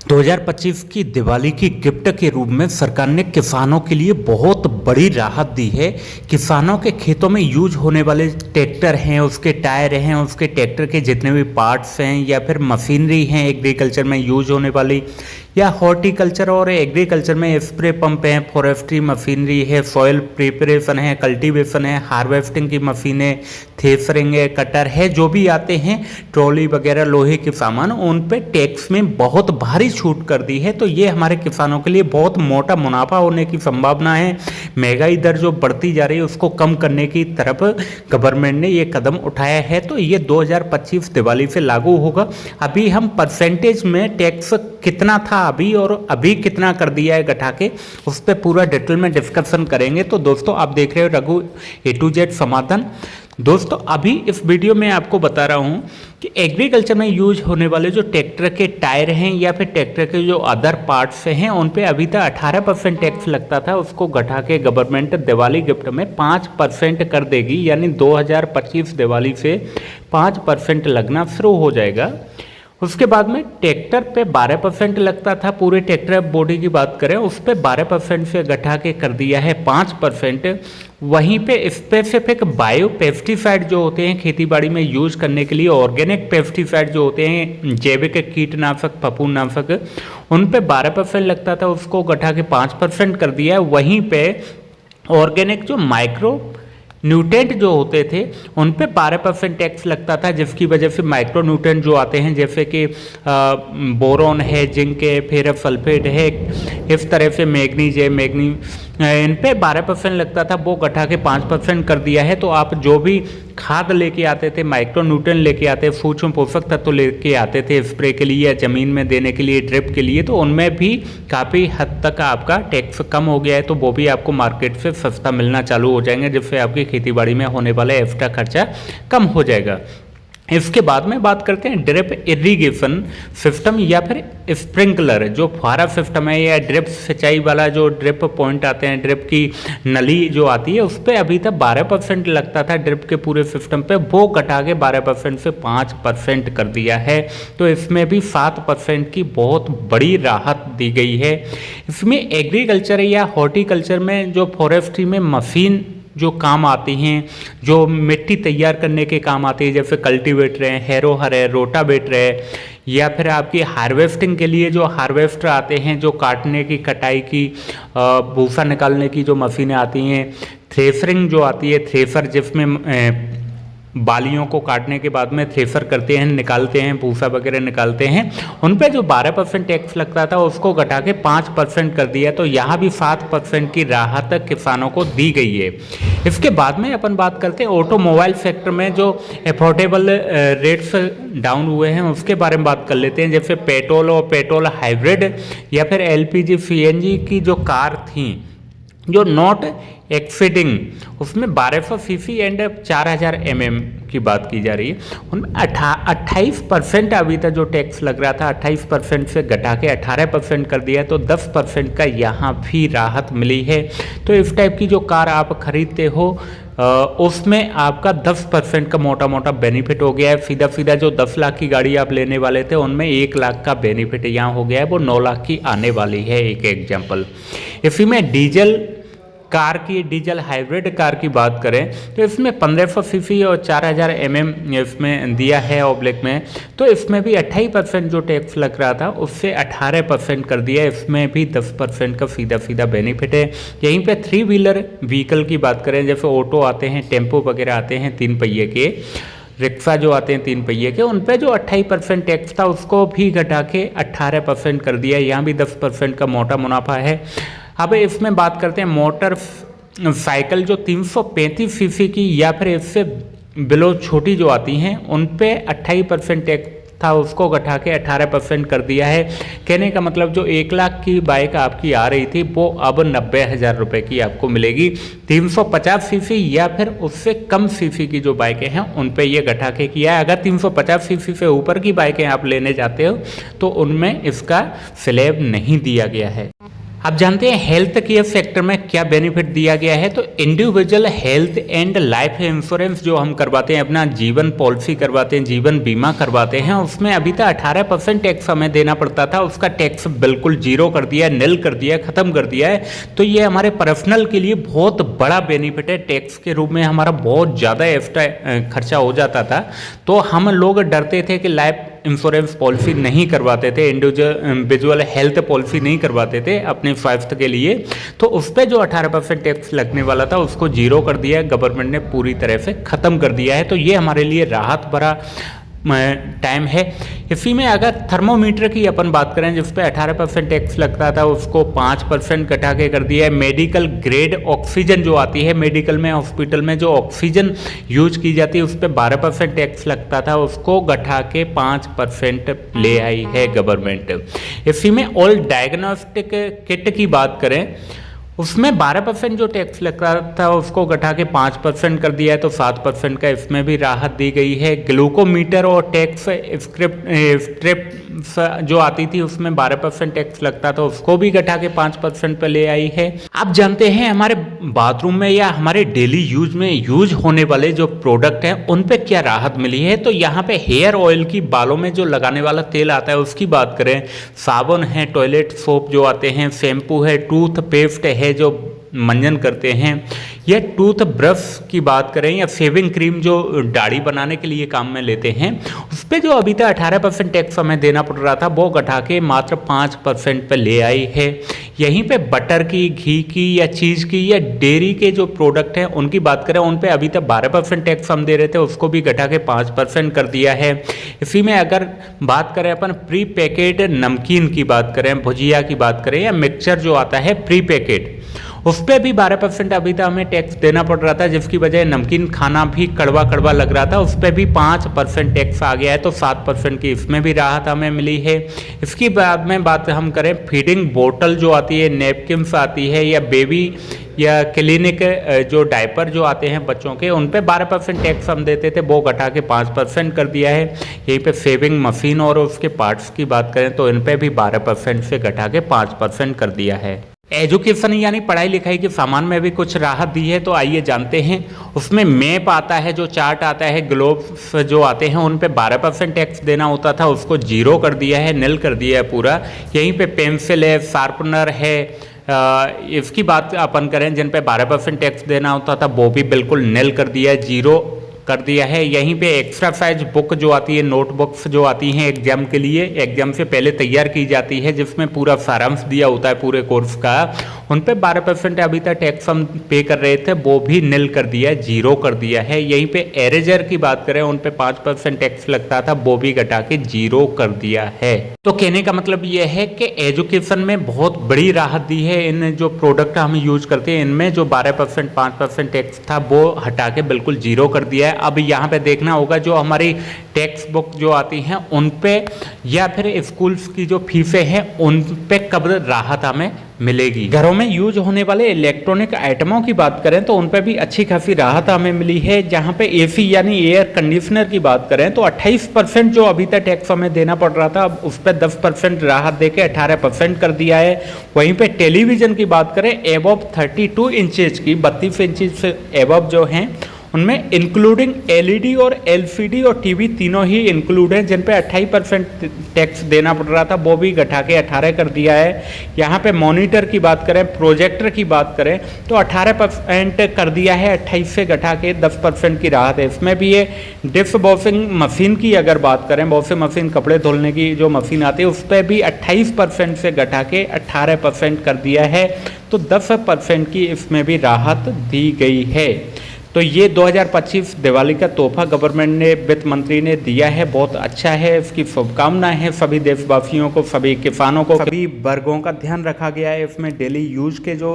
2025 की दिवाली की गिफ्ट के रूप में सरकार ने किसानों के लिए बहुत बड़ी राहत दी है। किसानों के खेतों में यूज होने वाले ट्रैक्टर हैं, उसके टायर हैं, उसके ट्रैक्टर के जितने भी पार्ट्स हैं या फिर मशीनरी हैं एग्रीकल्चर में यूज होने वाली, या हॉर्टिकल्चर और एग्रीकल्चर में स्प्रे पंप हैं, फॉरेस्ट्री मशीनरी है, सॉइल प्रिपरेशन है, कल्टीवेशन है, हार्वेस्टिंग की मशीनें, थ्रेशरिंग है, कटर है, जो भी आते हैं ट्रॉली वगैरह लोहे के सामान, उन पे टैक्स में बहुत भारी छूट कर दी है। तो ये हमारे किसानों के लिए बहुत मोटा मुनाफा होने की संभावना है। महंगाई दर जो बढ़ती जा रही है उसको कम करने की तरफ गवर्नमेंट ने ये कदम उठाया है। तो ये 2025 दिवाली से लागू होगा। अभी हम परसेंटेज में टैक्स कितना था अभी और अभी कितना कर दिया है घटा के, उस पर पूरा डिटेल में डिस्कशन करेंगे। तो दोस्तों आप देख रहे हो रघु A to Z समाधान। दोस्तों अभी इस वीडियो में आपको बता रहा हूं कि एग्रीकल्चर में यूज होने वाले जो ट्रैक्टर के टायर हैं या फिर ट्रैक्टर के जो अदर पार्ट्स हैं उन पे अभी तक 18% टैक्स लगता था, उसको घटा के गवर्नमेंट दिवाली गिफ्ट में 5% कर देगी। यानी 2025 दिवाली से 5% लगना शुरू हो जाएगा। उसके बाद में ट्रैक्टर पे 12% लगता था, पूरे ट्रैक्टर बॉडी की बात करें उस पर 12% से घटा के कर दिया है 5%। वहीं पे स्पेसिफिक बायो पेस्टिसाइड जो होते हैं खेतीबाड़ी में यूज करने के लिए, ऑर्गेनिक पेस्टिसाइड जो होते हैं जैविक कीटनाशक फफूंदनाशक, उन पे 12% लगता था, उसको घटा के 5% कर दिया है। वहीं पे ऑर्गेनिक जो माइक्रो न्यूट्रेंट जो होते थे उन पे 12% टैक्स लगता था, जिसकी वजह से माइक्रो न्यूट्रेंट जो आते हैं जैसे कि बोरोन है, जिंक है, फिर सल्फेट है, इस तरह से मैग्नीज है, इन पे 12% लगता था, वो घटा के 5% कर दिया है। तो आप जो भी खाद लेके आते थे, माइक्रो न्यूट्रेंट लेके आते, सूक्ष्म पोषक तत्व लेके आते थे स्प्रे के लिए या ज़मीन में देने के लिए, ड्रिप के लिए, तो उनमें भी काफ़ी हद तक आपका टैक्स कम हो गया है। तो वो भी आपको मार्केट से सस्ता मिलना चालू हो जाएंगे, जिससे आपकी खेतीबाड़ी में होने वाला एक्स्ट्रा खर्चा कम हो जाएगा। इसके बाद में बात करते हैं ड्रिप इरिगेशन सिस्टम या फिर स्प्रिंकलर, जो फुहारा सिस्टम है या ड्रिप सिंचाई वाला जो ड्रिप पॉइंट आते हैं, ड्रिप की नली जो आती है उस पर अभी तक 12% लगता था ड्रिप के पूरे सिस्टम पे, वो घटा के 12% से 5% कर दिया है। तो इसमें भी 7% की बहुत बड़ी राहत दी गई है। इसमें एग्रीकल्चर या हॉर्टिकल्चर में जो फॉरेस्ट्री में मशीन जो काम आती हैं, जो मिट्टी तैयार करने के काम आती है, जैसे कल्टीवेटर है, हैरोहर है, रोटावेटर है, या फिर आपकी हार्वेस्टिंग के लिए जो हार्वेस्टर आते हैं, जो काटने की कटाई की भूसा निकालने की जो मशीनें आती हैं, थ्रेशरिंग जो आती है, थ्रेशर जिसमें बालियों को काटने के बाद में थ्रेशर करते हैं, निकालते हैं, भूसा वगैरह निकालते हैं, उन पे जो 12% टैक्स लगता था उसको घटा के 5% कर दिया। तो यहाँ भी 7% की राहत किसानों को दी गई है। इसके बाद में अपन बात करते हैं ऑटोमोबाइल सेक्टर में जो अफोर्डेबल रेट्स डाउन हुए हैं उसके बारे में बात कर लेते हैं। जैसे पेट्रोल और पेट्रोल हाइब्रिड या फिर LPG CNG की जो कार थी जो नॉट एक्सीडिंग, उसमें 1200 सीसी एंड 4000 mm की बात की जा रही है, उनमें 28% अभी तक जो टैक्स लग रहा था 28% से घटा के 18% कर दिया, तो 10% का यहाँ भी राहत मिली है। तो इस टाइप की जो कार आप खरीदते हो उसमें आपका 10% का मोटा मोटा बेनिफिट हो गया है। सीधा सीधा जो 10 लाख की गाड़ी आप लेने वाले थे उनमें 1 लाख का बेनिफिट यहाँ हो गया है, वो 9 लाख की आने वाली है। एक एग्जाम्पल इसी में डीजल कार की, डीजल हाइब्रिड कार की बात करें तो इसमें 1500 सीसी और 4000 mm इसमें दिया है ऑब्लिक में, तो इसमें भी 28% जो टैक्स लग रहा था उससे 18% कर दिया। इसमें भी 10% का सीधा सीधा बेनिफिट है। यहीं पे 3 व्हीलर व्हीकल की बात करें, जैसे ऑटो आते हैं, टेम्पो वगैरह आते हैं 3 पहिए के, रिक्शा जो आते हैं 3 पहिए के, उन पे जो 28% टैक्स था उसको भी घटा के 18% कर दिया। यहाँ भी 10% का मोटा मुनाफा है। अब इसमें बात करते हैं मोटर साइकिल जो 335 सीसी की या फिर इससे बिलो छोटी जो आती हैं उन पे 28% टैक्स था, उसको घटा के 18% कर दिया है। कहने का मतलब जो 1 लाख की बाइक आपकी आ रही थी वो अब 90,000 रुपये की आपको मिलेगी। 350 सीसी या फिर उससे कम सीसी की जो बाइकें हैं उन पे ये घटा के किया है। अगर 350 सीसी से ऊपर की बाइकें आप लेने जाते हो तो उनमें इसका स्लैब नहीं दिया गया है। आप जानते हैं हेल्थ केयर सेक्टर में क्या बेनिफिट दिया गया है। तो individual health and life insurance जो हम करवाते हैं, अपना जीवन पॉलिसी करवाते हैं, जीवन बीमा करवाते हैं, उसमें अभी तक 18% टैक्स हमें देना पड़ता था, उसका टैक्स बिल्कुल जीरो कर दिया है, निल कर दिया है, खत्म कर दिया है। तो ये हमारे पर्सनल के लिए बहुत बड़ा बेनिफिट है। टैक्स के रूप में हमारा बहुत ज़्यादा एक्स्ट्रा खर्चा हो जाता था, तो हम लोग डरते थे कि लाइफ इंश्योरेंस पॉलिसी नहीं करवाते थे, इंडिविजुअल हेल्थ पॉलिसी नहीं करवाते थे अपने स्वास्थ्य के लिए। तो उस पर जो 18% टैक्स लगने वाला था उसको जीरो कर दिया है, गवर्नमेंट ने पूरी तरह से ख़त्म कर दिया है। तो ये हमारे लिए राहत भरा टाइम है। इसी में अगर थर्मोमीटर की अपन बात करें जिस पे 18% टैक्स लगता था, उसको 5% घटा के कर दिया है। मेडिकल ग्रेड ऑक्सीजन जो आती है, मेडिकल में हॉस्पिटल में जो ऑक्सीजन यूज की जाती है उस पर 12% टैक्स लगता था, उसको घटा के 5% ले आई है गवर्नमेंट। इसी में ऑल डायग्नोस्टिक किट की बात करें, उसमें 12% जो टैक्स लगता था उसको घटा के 5% कर दिया है, तो 7% का इसमें भी राहत दी गई है। ग्लूकोमीटर और टैक्स स्ट्रिप्स जो आती थी उसमें 12% टैक्स लगता था, उसको भी घटा के 5% पे ले आई है। आप जानते हैं हमारे बाथरूम में या हमारे डेली यूज में यूज होने वाले जो प्रोडक्ट हैं उन पे क्या राहत मिली है। तो यहाँ पे हेयर ऑयल की, बालों में जो लगाने वाला तेल आता है उसकी बात करें, साबुन है, टॉयलेट सोप जो आते हैं, शैम्पू है, टूथ पेस्ट है जो मंजन करते हैं, या टूथ ब्रश की बात करें, या शेविंग क्रीम जो दाढ़ी बनाने के लिए काम में लेते हैं, उस पर जो अभी तक 18% टैक्स हमें देना पड़ रहा था वो घटा के मात्र 5% पे ले आई है। यहीं पे बटर की, घी की या चीज़ की या डेयरी के जो प्रोडक्ट हैं उनकी बात करें, उन पे अभी तक 12% टैक्स हम दे रहे थे, उसको भी घटा के 5% कर दिया है। इसी में अगर बात करें अपन प्री पैकेट नमकीन की बात करें, भुजिया की बात करें, या मिक्सचर जो आता है प्री पैकेट, उस पर भी 12% अभी तक हमें टैक्स देना पड़ रहा था, जिसकी वजह नमकीन खाना भी कड़वा कड़वा लग रहा था, उस पर भी 5% टैक्स आ गया है, तो 7% की इसमें भी राहत हमें मिली है। इसकी बाद में बात हम करें, फीडिंग बोतल जो आती है, नैपकिन्स आती है, या बेबी या क्लिनिक जो डायपर जो आते हैं बच्चों के, उन पे 12% टैक्स हम देते थे, वो घटा के 5% कर दिया है। यहीं पे सेविंग मशीन और उसके पार्ट्स की बात करें तो इन पे भी 12% से घटा के 5% कर दिया है। एजुकेशन यानी पढ़ाई लिखाई के सामान में भी कुछ राहत दी है, तो आइए जानते हैं। उसमें मैप आता है, जो चार्ट आता है, ग्लोब्स जो आते हैं, उन पे 12% टैक्स देना होता था, उसको जीरो कर दिया है, निल कर दिया है पूरा। यहीं पे पेंसिल है, शार्पनर है, इसकी बात अपन करें जिन पे 12% टैक्स देना होता था वो भी बिल्कुल निल कर दिया है, जीरो कर दिया है। यहीं पे एक्स्ट्रा साइज बुक जो आती है, नोटबुक्स जो आती हैं एग्जाम के लिए, एग्जाम से पहले तैयार की जाती है, जिसमें पूरा सारांश दिया होता है पूरे कोर्स का, उन पे 12% अभी तक टैक्स हम पे कर रहे थे, वो भी निल कर दिया है, जीरो कर दिया है। यहीं पे एरेजर की बात करें, उन पे 5% टैक्स लगता था, वो भी घटा के जीरो कर दिया है। तो कहने का मतलब ये है कि एजुकेशन में बहुत बड़ी राहत दी है। इन जो प्रोडक्ट हम यूज करते हैं इनमें जो 12% 5% टैक्स था वो हटा के बिल्कुल जीरो कर दिया है। अब यहाँ पे देखना होगा जो हमारी टेक्स्ट बुक जो आती हैं उन पे, या फिर स्कूल्स की जो फीसें हैं उन पे कब राहत हमें मिलेगी। घरों में यूज होने वाले इलेक्ट्रॉनिक आइटमों की बात करें तो उन पे भी अच्छी खासी राहत हमें मिली है। जहाँ पे एसी यानी एयर कंडीशनर की बात करें तो 28% जो अभी तक टैक्स हमें देना पड़ रहा था, अब उस पर 10% राहत देके 18% कर दिया है। वहीं पे टेलीविजन की बात करें, एबव 32 इंचेज की, 32 इंचेज से एबव जो हैं उनमें इंक्लूडिंग एलईडी और एलसीडी और टीवी तीनों ही इंक्लूड हैं, जिन पे 28% टैक्स देना पड़ रहा था, वो भी घटा के 18 कर दिया है। यहाँ पे मॉनिटर की बात करें, प्रोजेक्टर की बात करें तो 18% कर दिया है, 28 से घटा के 10% की राहत है। इसमें भी ये डिश वॉशिंग मशीन की अगर बात करें, वॉशिंग मशीन कपड़े धुलने की जो मशीन आती है, उस पर भी 28% से घटा के 18% कर दिया है, तो 10% की इसमें भी राहत दी गई है। तो ये 2025 दिवाली का तोहफा गवर्नमेंट ने, वित्त मंत्री ने दिया है, बहुत अच्छा है। इसकी शुभकामनाएं हैं सभी देशवासियों को, सभी किसानों को, सभी वर्गों का ध्यान रखा गया है। इसमें डेली यूज के जो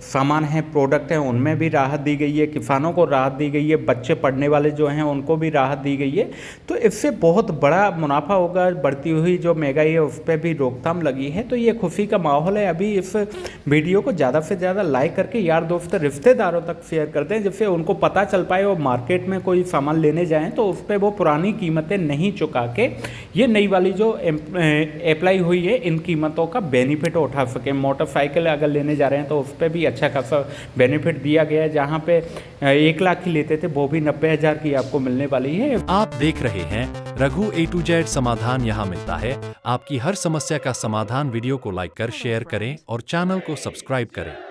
सामान हैं, प्रोडक्ट हैं, उनमें भी राहत दी गई है, किसानों को राहत दी गई है, बच्चे पढ़ने वाले जो हैं उनको भी राहत दी गई है। तो इससे बहुत बड़ा मुनाफा होगा, बढ़ती हुई जो महंगाई है उस पर भी रोकथाम लगी है। तो ये खुशी का माहौल है। अभी इस वीडियो को ज़्यादा से ज़्यादा लाइक करके यार दोस्त रिश्तेदारों तक शेयर कर दें, जिससे उनको पता चल पाए और मार्केट में कोई सामान लेने जाएं तो उस पर वो पुरानी कीमतें नहीं चुका के ये नई वाली जो अप्लाई हुई है इन कीमतों का बेनिफिट उठा सकें। मोटरसाइकिल अगर लेने जा रहे हैं तो उस पर भी अच्छा खासा बेनिफिट दिया गया है। जहाँ पे 1 लाख की लेते थे वो भी 90,000 की आपको मिलने वाली है। आप देख रहे हैं रघु A to Z समाधान। यहाँ मिलता है आपकी हर समस्या का समाधान। वीडियो को लाइक कर शेयर करें और चैनल को सब्सक्राइब करें।